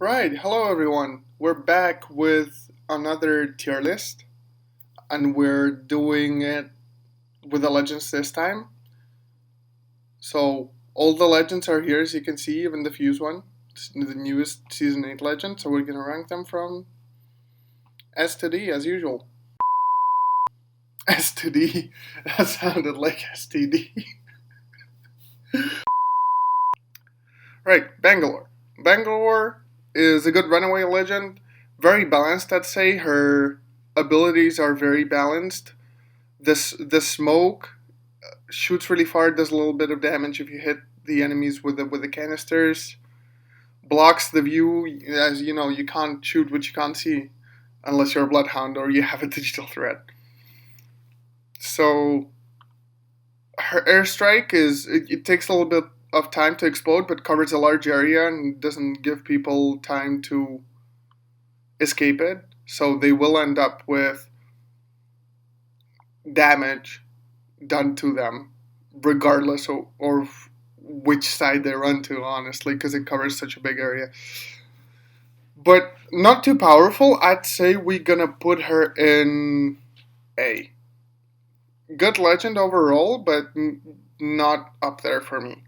Right, hello everyone. We're back with another tier list, and we're doing it with the legends this time. So, all the legends are here, as you can see, even the Fuse one. It's the newest Season 8 legend, so we're gonna rank them from S to D as usual. S to D, that sounded like STD. Right, Bangalore. Bangalore is a good runaway legend, very balanced, I'd say. Her abilities are very balanced. The smoke shoots really far, does a little bit of damage if you hit the enemies with the canisters. Blocks the view, as you know, you can't shoot what you can't see unless you're a Bloodhound or you have a digital threat. So her airstrike it takes a little bit of time to explode, but covers a large area and doesn't give people time to escape it. So they will end up with damage done to them, regardless of which side they run to, honestly, because it covers such a big area. But not too powerful. I'd say we're gonna put her in A. Good legend overall, but not up there for me.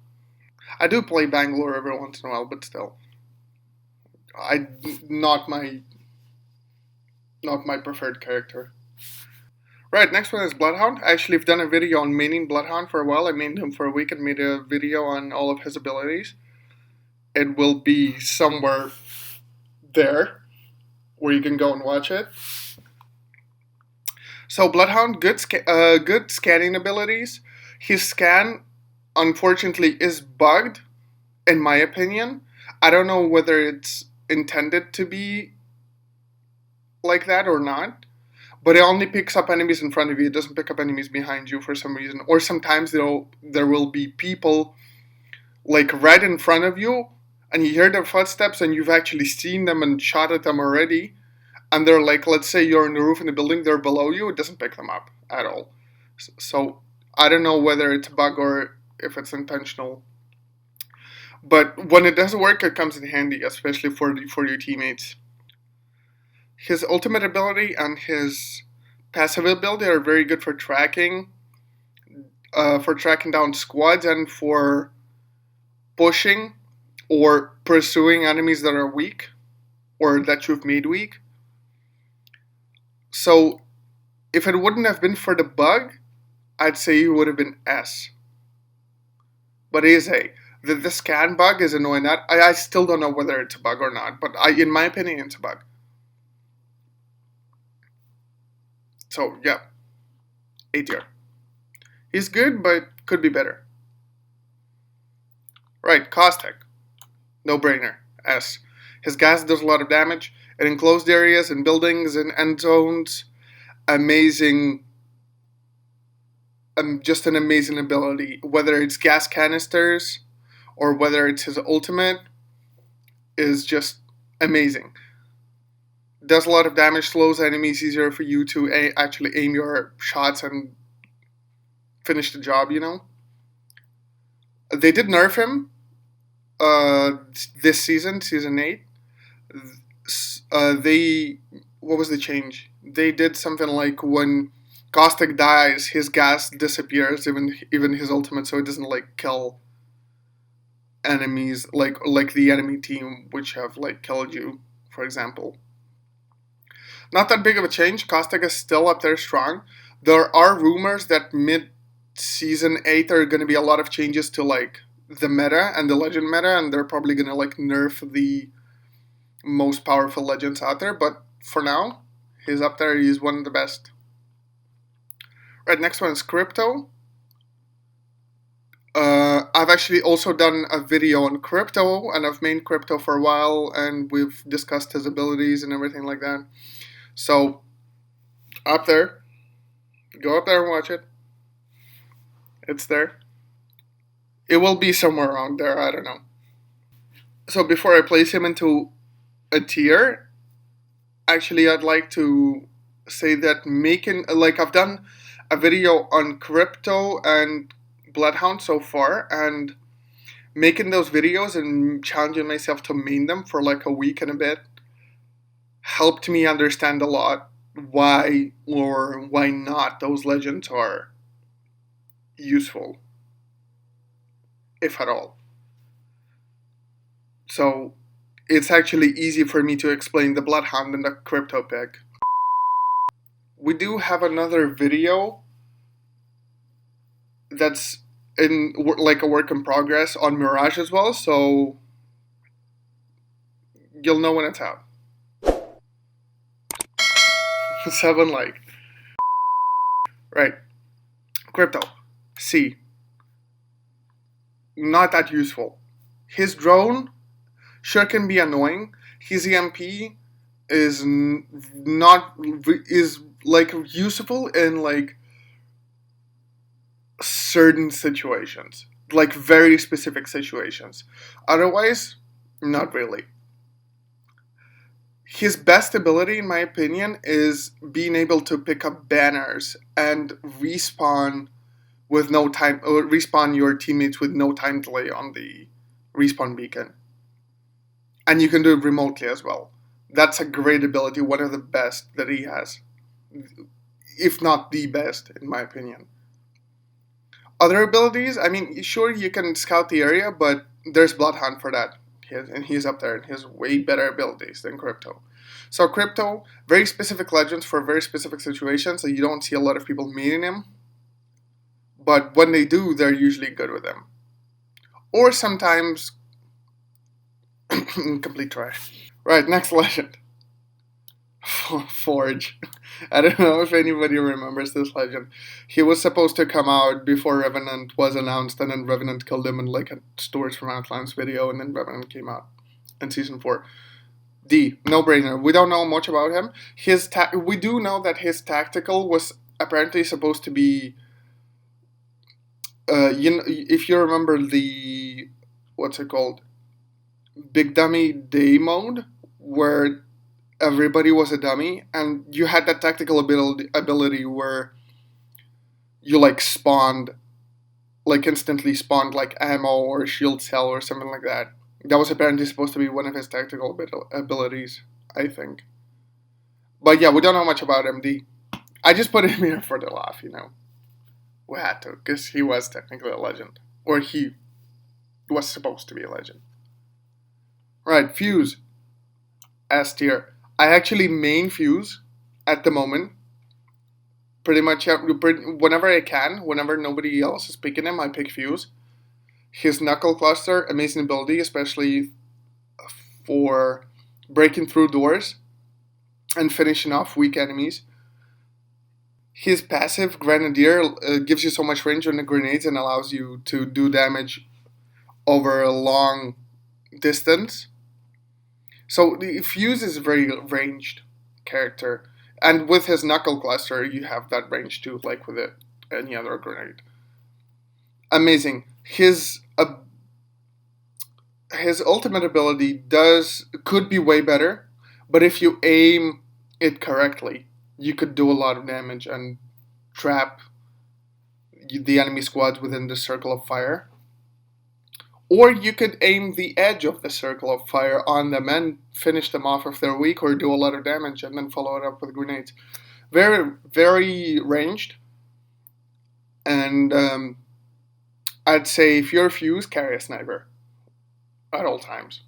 I do play Bangalore every once in a while, but still, I not my not my preferred character. Right, next one is Bloodhound. Actually, I've done a video on maining Bloodhound for a while. I mained him for a week and made a video on all of his abilities. It will be somewhere there where you can go and watch it. So Bloodhound, good scanning abilities. His scan, unfortunately, is bugged, in my opinion. I don't know whether it's intended to be like that or not. But it only picks up enemies in front of you. It doesn't pick up enemies behind you for some reason. Or sometimes there will be people like right in front of you, and you hear their footsteps, and you've actually seen them and shot at them already. And they're like, let's say you're in the roof in the building, they're below you. It doesn't pick them up at all. So I don't know whether it's a bug or if it's intentional. But when it does work, it comes in handy, especially for your teammates. His ultimate ability and his passive ability are very good for tracking down squads and for pushing or pursuing enemies that are weak or that you've made weak. So if it wouldn't have been for the bug, I'd say it would have been S. But it is A. The scan bug is annoying. I still don't know whether it's a bug or not, but in my opinion, it's a bug. So yeah, A tier. He's good, but could be better. Right, Kostek. No brainer. S. His gas does a lot of damage in enclosed areas, in buildings, in end zones. Amazing. Just an amazing ability. Whether it's gas canisters or whether it's his ultimate, is just amazing. Does a lot of damage, slows enemies, easier for you to actually aim your shots and finish the job, you know? They did nerf him this season, season 8. What was the change? They did something like when Kostek dies, his gas disappears, even his ultimate, so it doesn't like kill enemies like the enemy team which have like killed you, for example. Not that big of a change. Kostek is still up there strong. There are rumors that mid season 8 are going to be a lot of changes to like the meta and the legend meta, and they're probably going to like nerf the most powerful legends out there, but for now, he's up there. He's one of the best. Right, next one is Crypto. I've actually also done a video on Crypto, and I've made Crypto for a while, and we've discussed his abilities and everything like that. So, up there. Go up there and watch it. It's there. It will be somewhere around there, I don't know. So before I place him into a tier, actually I'd like to say that I've done a video on Crypto and Bloodhound so far, and making those videos and challenging myself to main them for like a week and a bit helped me understand a lot why or why not those legends are useful, if at all. So it's actually easy for me to explain the Bloodhound and the Crypto pick. We do have another video that's in like a work in progress on Mirage as well, so you'll know when it's out. 7 like. Right. Crypto. C. Not that useful. His drone sure can be annoying. His EMP is not is like useful in like certain situations, like very specific situations. Otherwise, not really. His best ability, in my opinion, is being able to pick up banners and respawn with no time, or respawn your teammates with no time delay on the respawn beacon. And you can do it remotely as well. That's a great ability, one of the best that he has, if not the best, in my opinion. Other abilities, I mean, sure, you can scout the area, but there's Bloodhound for that. And he's up there, and he has way better abilities than Crypto. So Crypto, very specific legends for very specific situations, so you don't see a lot of people meeting him. But when they do, they're usually good with him. Or sometimes complete trash. Right, next legend. Forge. I don't know if anybody remembers this legend. He was supposed to come out before Revenant was announced, and then Revenant killed him in like a Stories from Outlands video, and then Revenant came out in season 4. D, no brainer. We don't know much about him. We do know that his tactical was apparently supposed to be. If you remember the what's it called, Big Dummy Day mode, where everybody was a dummy, and you had that tactical ability where you like spawned, like instantly spawned like ammo or shield cell or something like that. That was apparently supposed to be one of his tactical abilities, I think. But yeah, we don't know much about MD. I just put him here for the laugh, you know. We had to, because he was technically a legend. Or he was supposed to be a legend. Right, Fuse. S tier. I actually main Fuse at the moment. Pretty much whenever I can, whenever nobody else is picking him, I pick Fuse. His Knuckle Cluster, amazing ability, especially for breaking through doors and finishing off weak enemies. His passive, Grenadier, gives you so much range on the grenades and allows you to do damage over a long distance. So the Fuse is a very ranged character. And with his Knuckle Cluster, you have that range too, like with any other grenade. Amazing. His ultimate ability could be way better, but if you aim it correctly, you could do a lot of damage and trap the enemy squads within the circle of fire. Or you could aim the edge of the circle of fire on them and finish them off if they're weak, or do a lot of damage and then follow it up with grenades. Very, very ranged. And I'd say if you're Fuse, carry a sniper at all times.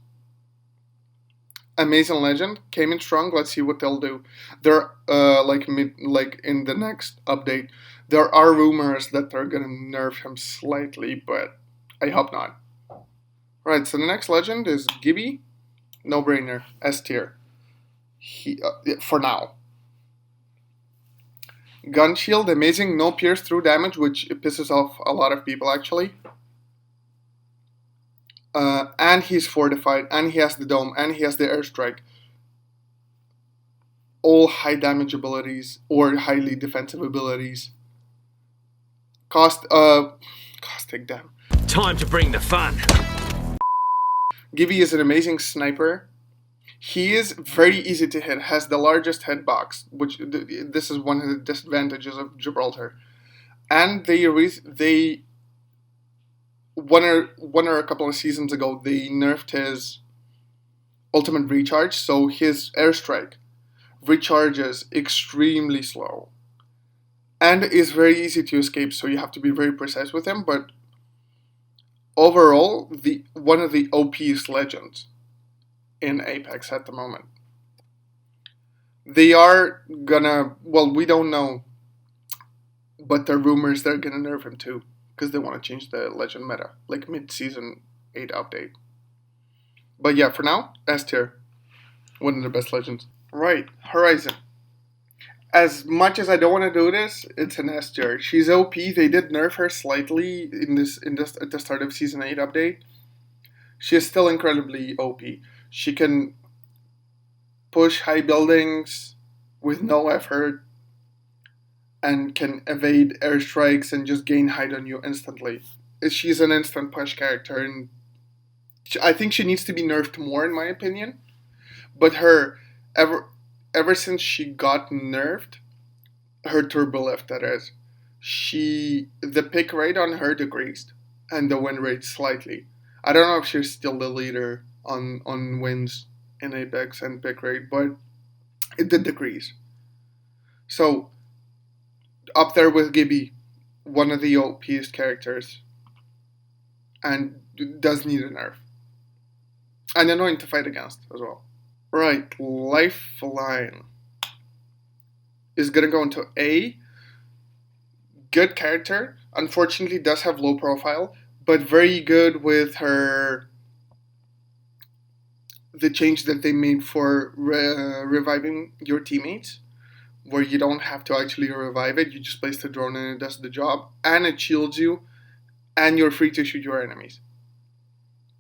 Amazing legend, came in strong. Let's see what they'll do. There, like in the next update, there are rumors that they're gonna nerf him slightly, but I hope not. Right, so the next legend is Gibby, no brainer, S tier. For now. Gun shield, amazing, no pierce through damage, which pisses off a lot of people actually. And he's fortified, and he has the dome, and he has the airstrike. All high damage abilities or highly defensive abilities. Kostek, damn. Time to bring the fun. Gibby is an amazing sniper. He is very easy to hit, has the largest hitbox, which this is one of the disadvantages of Gibraltar. And one or a couple of seasons ago, they nerfed his ultimate recharge, so his airstrike recharges extremely slow and is very easy to escape. So you have to be very precise with him. But overall, the one of the OP's legends in Apex at the moment. They are gonna. Well, we don't know, but there are rumors they're gonna nerf him too because they want to change the legend meta, like mid-season 8 update. But yeah, for now, S tier, one of the best legends. Right, Horizon. As much as I don't want to do this, it's an S tier. She's OP. They did nerf her slightly in this at the start of season 8 update. She is still incredibly OP. She can push high buildings with no effort and can evade airstrikes and just gain height on you instantly. She's an instant push character, and I think she needs to be nerfed more, in my opinion. But her ever since she got nerfed, her turbo lift that is, the pick rate on her decreased and the win rate slightly. I don't know if she's still the leader on wins in Apex and pick rate, but it did decrease. So up there with Gibby, one of the OPest characters, and does need a nerf. And annoying to fight against as well. Right, Lifeline is gonna go into A. Good character. Unfortunately, does have low profile, but very good with her. The change that they made for reviving your teammates, where you don't have to actually revive it, you just place the drone and it does the job, and it shields you, and you're free to shoot your enemies.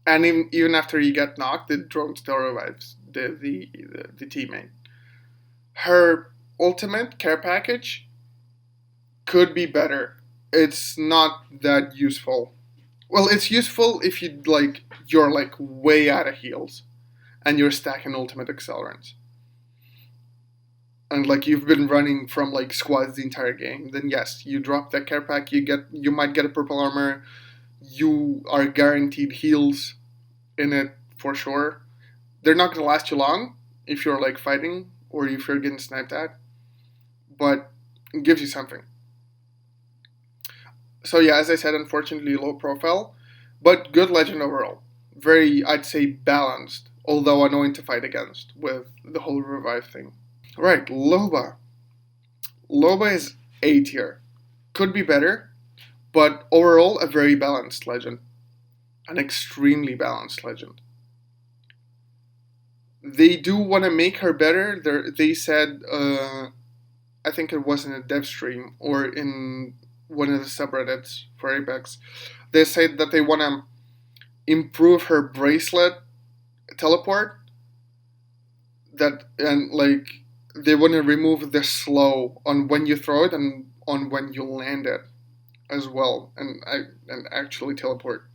And even after you get knocked, the drone still revives the teammate. Her ultimate care package could be better. It's not that useful. Well, it's useful if you're like way out of heals and you're stacking ultimate accelerants. And like you've been running from like squads the entire game, then yes, you drop that care pack, you might get a purple armor, you are guaranteed heals in it for sure. They're not gonna last you long if you're like fighting or if you're getting sniped at, but it gives you something. So yeah, as I said, unfortunately low profile, but good legend overall. Very, I'd say, balanced, although annoying to fight against with the whole revive thing. Right, Loba. Loba is A tier. Could be better, but overall a very balanced legend. An extremely balanced legend. They do want to make her better. They said, I think it was in a dev stream or in one of the subreddits for Apex, they said that they want to improve her bracelet teleport. That and like they want to remove the slow on when you throw it and on when you land it as well, and actually teleport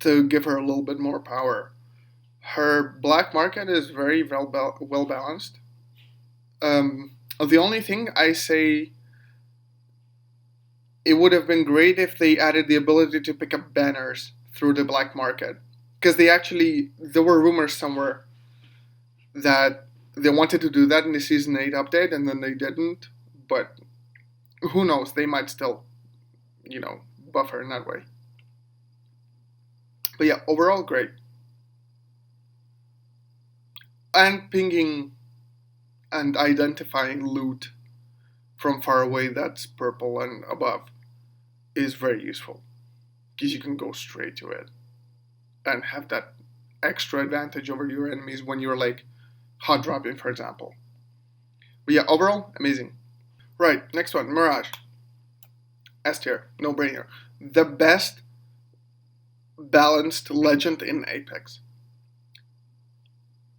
to give her a little bit more power. Her black market is very well balanced. The only thing I say, it would have been great if they added the ability to pick up banners through the black market, because there were rumors somewhere that they wanted to do that in the season 8 update and then they didn't, but who knows, they might still buff her in that way. But yeah, overall great. And pinging and identifying loot from far away that's purple and above is very useful, because you can go straight to it and have that extra advantage over your enemies when you're like hot dropping, for example. But yeah, overall, amazing. Right, next one, Mirage. S tier, no brainer. The best balanced legend in Apex.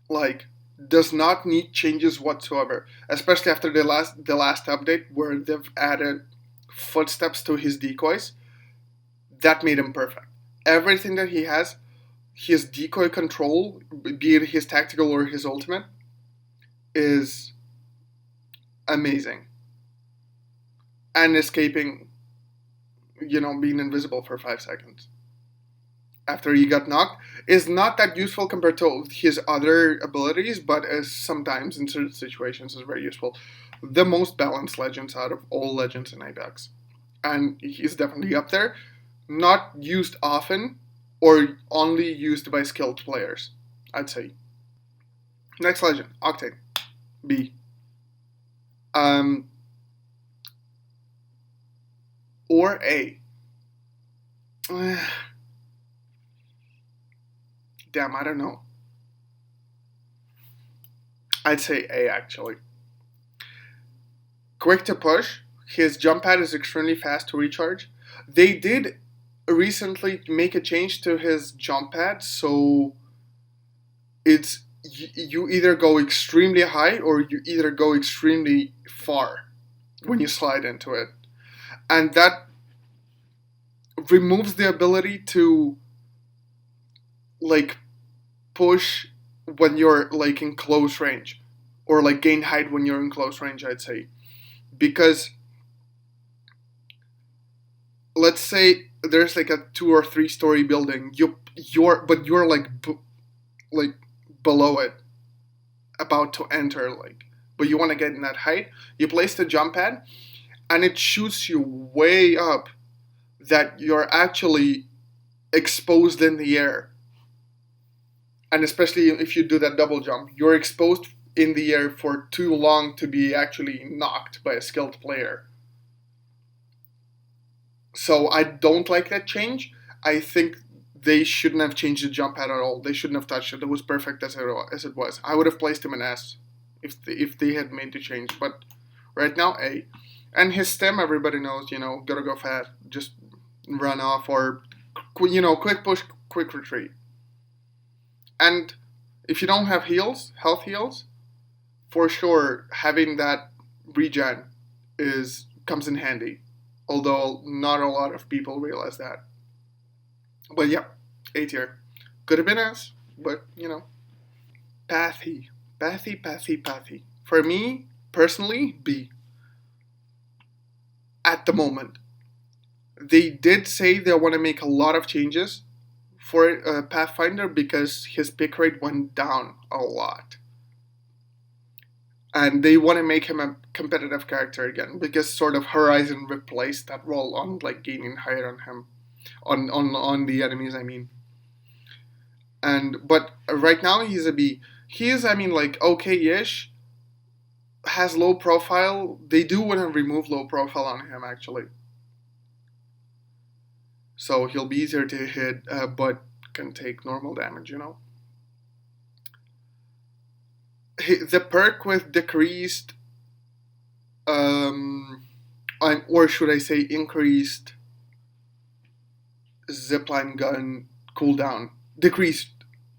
Like, does not need changes whatsoever, especially after the last update where they've added footsteps to his decoys. That made him perfect. Everything that he has, his decoy control, be it his tactical or his ultimate, is amazing. And escaping being invisible for 5 seconds after he got knocked is not that useful compared to his other abilities, but is sometimes in certain situations is very useful. The most balanced legends out of all legends in Apex, and he's definitely up there. Not used often, or only used by skilled players, I'd say. Next legend, Octane, B. Um, or A. Damn, I don't know. I'd say A actually. Quick to push. His jump pad is extremely fast to recharge. They did recently make a change to his jump pad, so it's you either go extremely high or you either go extremely far when you slide into it, and that removes the ability to like push when you're like in close range, or like gain height when you're in close range, I'd say. Because let's say there's like a 2 or 3 story building, you're like below it, about to enter, like, but you want to get in that height. You place the jump pad, and it shoots you way up, that you're actually exposed in the air. And especially if you do that double jump, you're exposed in the air for too long to be actually knocked by a skilled player. So I don't like that change. I think they shouldn't have changed the jump pad at all. They shouldn't have touched it. It was perfect as it was. I would have placed him in S if they had made the change. But right now, A. And his stem, everybody knows, gotta go fast. Just run off, or, quick push, quick retreat. And if you don't have health heals, for sure having that regen comes in handy. Although not a lot of people realize that. But yeah, A tier. Could have been S, but pathy. Pathy. For me, personally, B. At the moment. They did say they want to make a lot of changes for Pathfinder because his pick rate went down a lot. And they want to make him a competitive character again, because sort of Horizon replaced that role on like gaining height on him, on the enemies, I mean. But right now he's a B. He is, I mean, like okay-ish. Has low profile. They do want to remove low profile on him actually, so he'll be easier to hit, but can take normal damage. The perk with decreased, or should I say increased zipline gun cooldown, decreased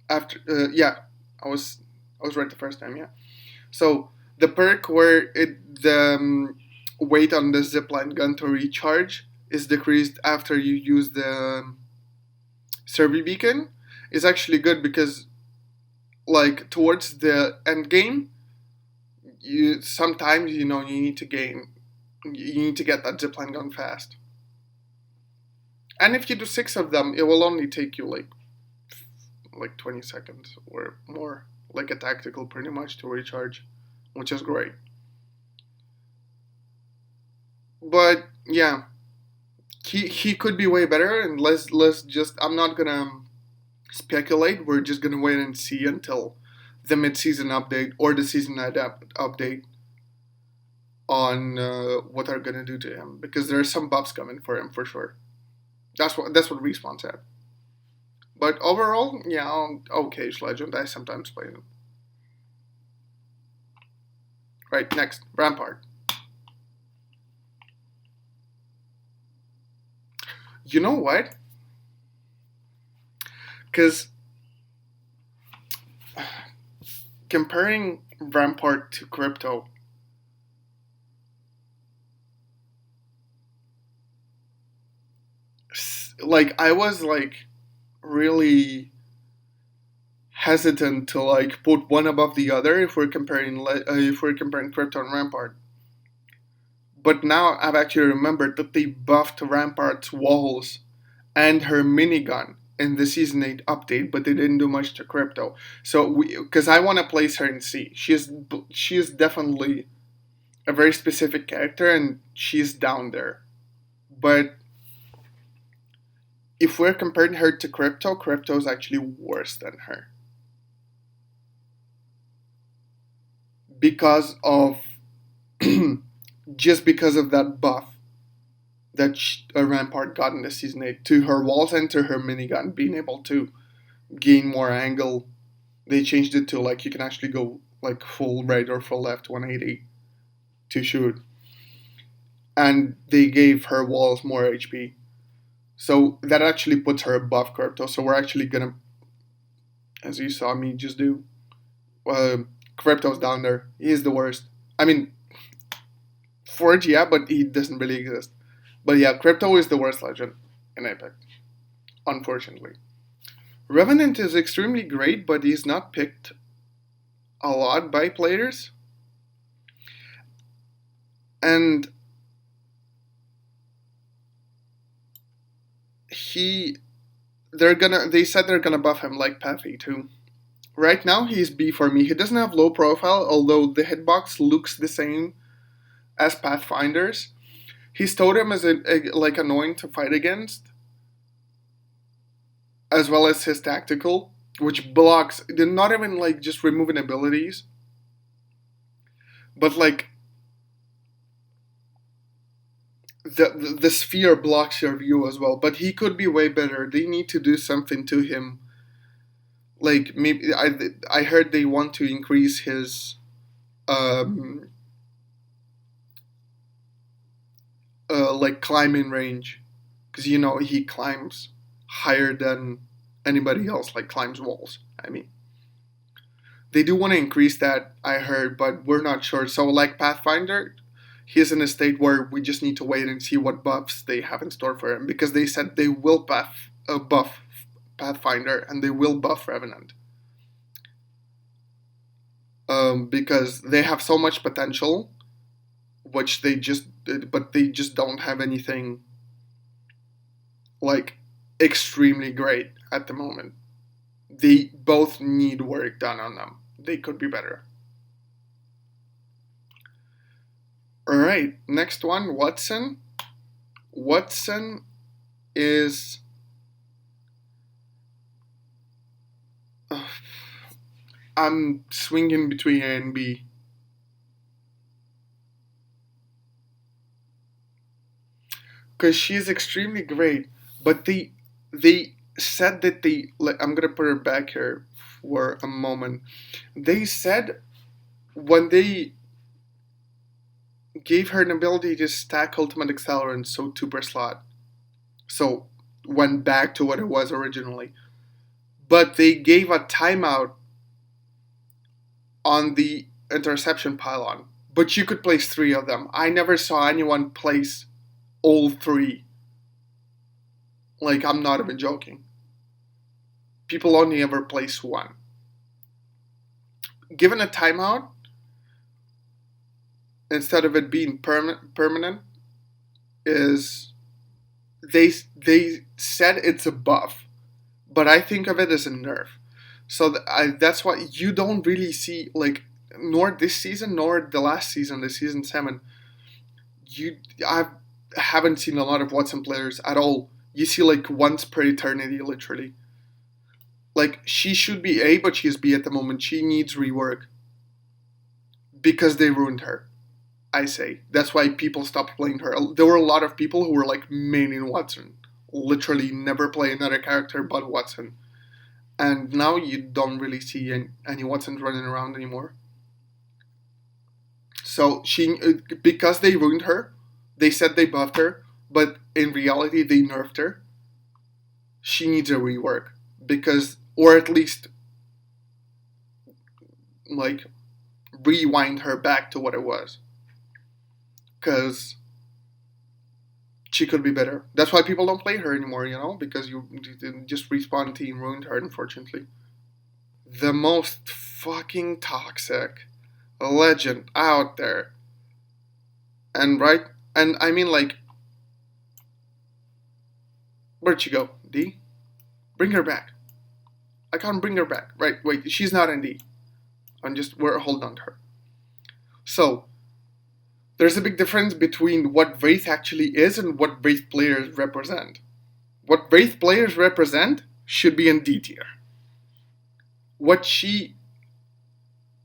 after. I was right the first time. Yeah, so the perk where the weight on the zipline gun to recharge is decreased after you use the Survey Beacon is actually good, because like towards the end game, you sometimes you need to get that zipline gun fast. And if you do 6 of them, it will only take you like 20 seconds or more, like a tactical pretty much, to recharge, which is great. But yeah, he could be way better, and let's just, I'm not gonna speculate. We're just gonna wait and see until the mid-season update or the season update on what they're gonna do to him, because there are some buffs coming for him for sure. That's what Respawn said. But overall, yeah, okay, Legend. I sometimes play them. Right, next, Rampart. You know what? Because comparing Rampart to Crypto, like I was like really hesitant to like put one above the other if we're comparing Crypto and Rampart. But now I've actually remembered that they buffed Rampart's walls and her minigun in the Season 8 update, but they didn't do much to Crypto. So, because I want to place her in C. She is definitely a very specific character, and she's down there. But if we're comparing her to Crypto is actually worse than her. Because of just because of that buff that Rampart got in the Season 8 to her walls and to her minigun, being able to gain more angle. They changed it to like you can actually go like full right or full left 180 to shoot. And they gave her walls more HP. So that actually puts her above Crypto. So we're actually gonna, as you saw me just do, Crypto's down there. He's the worst. I mean, Forge, yeah, but he doesn't really exist. But yeah, Crypto is the worst legend in Apex, unfortunately. Revenant is extremely great, but he's not picked a lot by players. And they said they're gonna buff him like Pathy too. Right now he's B for me. He doesn't have low profile, although the hitbox looks the same as Pathfinder's. His totem is like annoying to fight against, as well as his tactical, which blocks. They're not even like just removing abilities, but like the sphere blocks your view as well. But he could be way better. They need to do something to him. Like maybe I heard they want to increase his like climbing range, because you know he climbs higher than anybody else. Like climbs walls. I mean, they do want to increase that. I heard, but we're not sure. So like Pathfinder, he's in a state where we just need to wait and see what buffs they have in store for him, because they said they will buff Pathfinder and they will buff Revenant. Because they have so much potential, which they just don't have anything like extremely great at the moment. They both need work done on them. They could be better. Alright, next one, Watson. Watson is... I'm swinging between A and B. Because she's extremely great, but they said that they... Like, I'm gonna put her back here for a moment. They said when they gave her an ability to stack ultimate accelerant, so 2 per slot. So went back to what it was originally. But they gave a timeout on the interception pylon. But you could place 3 of them. I never saw anyone place all 3. Like, I'm not even joking. People only ever place 1. Given a timeout, instead of it being permanent, is they said it's a buff, but I think of it as a nerf. So that's why you don't really see, like, nor this season nor the last season, the season 7. I haven't seen a lot of Watson players at all. You see like once per eternity, literally. Like, she should be A, but she's B at the moment. She needs rework because they ruined her. I say that's why people stopped playing her. There were a lot of people who were like maining Watson, literally never play another character but Watson, and now you don't really see any Watsons running around anymore. So because they ruined her, they said they buffed her, but in reality they nerfed her. She needs a rework, because, or at least like rewind her back to what it was. Because she could be better. That's why people don't play her anymore, because you just Respawn team ruined her, unfortunately. The most fucking toxic legend out there. And right And I mean, like, where'd she go? D? Bring her back. I can't bring her back. Right, wait, she's not in D. We're holding on to her. So, there's a big difference between what Wraith actually is and what Wraith players represent. What Wraith players represent should be in D tier. What she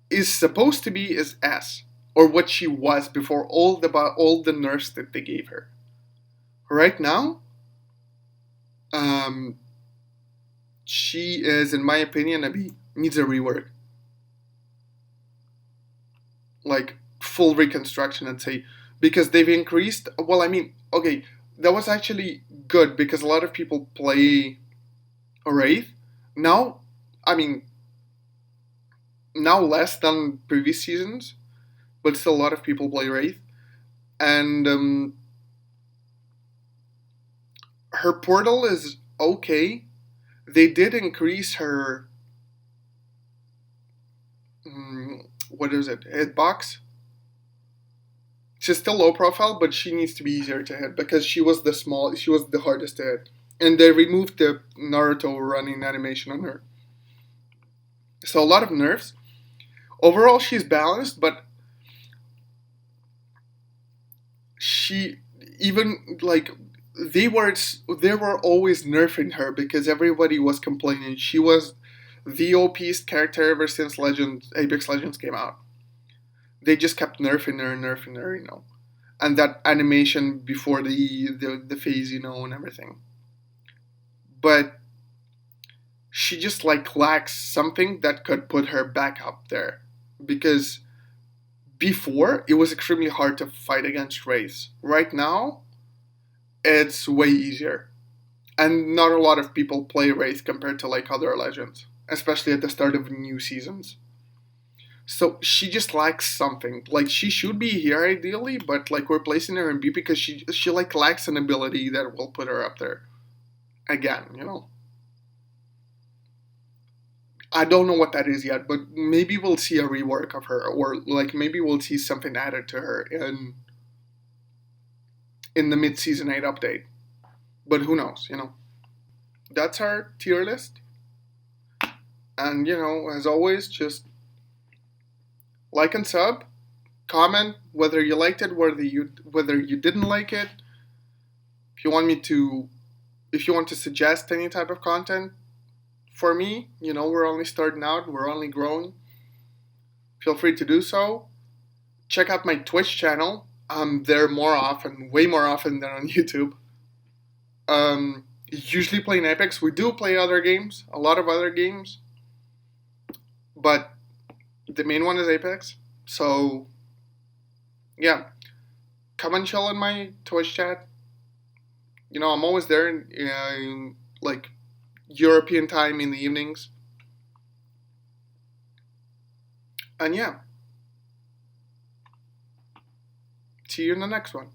is supposed to be is S, or what she was before all the nerfs that they gave her. Right now, she is, in my opinion, a B. Needs a rework. Like, full reconstruction, I'd say. Because they've increased... Well, I mean, okay, that was actually good because a lot of people play Wraith. Now, I mean, now less than previous seasons, but still a lot of people play Wraith. And her portal is okay. They did increase her... what is it? Hitbox? She's still low profile, but she needs to be easier to hit because she was the hardest to hit. And they removed the Naruto running animation on her. So a lot of nerfs. Overall, she's balanced, but she even like they were always nerfing her because everybody was complaining she was the OP'st character ever since Apex Legends came out. They just kept nerfing her, you know. And that animation before the phase, you know, and everything. But she just like lacks something that could put her back up there. Because before, it was extremely hard to fight against Wraiths. Right now, it's way easier. And not a lot of people play Wraith compared to like other legends. Especially at the start of new seasons. So she just lacks something. Like she should be here ideally, but like we're placing her in B because she like lacks an ability that will put her up there. Again, you know. I don't know what that is yet, but maybe we'll see a rework of her, or like maybe we'll see something added to her in the mid-season 8 update. But who knows, you know. That's our tier list. And you know, as always, just like and sub, comment whether you liked it, whether you didn't like it. If you want to suggest any type of content for me, you know, we're only starting out, we're only growing. Feel free to do so. Check out my Twitch channel. I'm there more often, way more often than on YouTube. Usually playing Apex. We do play other games, a lot of other games, but the main one is Apex. So, yeah, come and chill in my Twitch chat. You know, I'm always there in like European time in the evenings. And yeah, see you in the next one.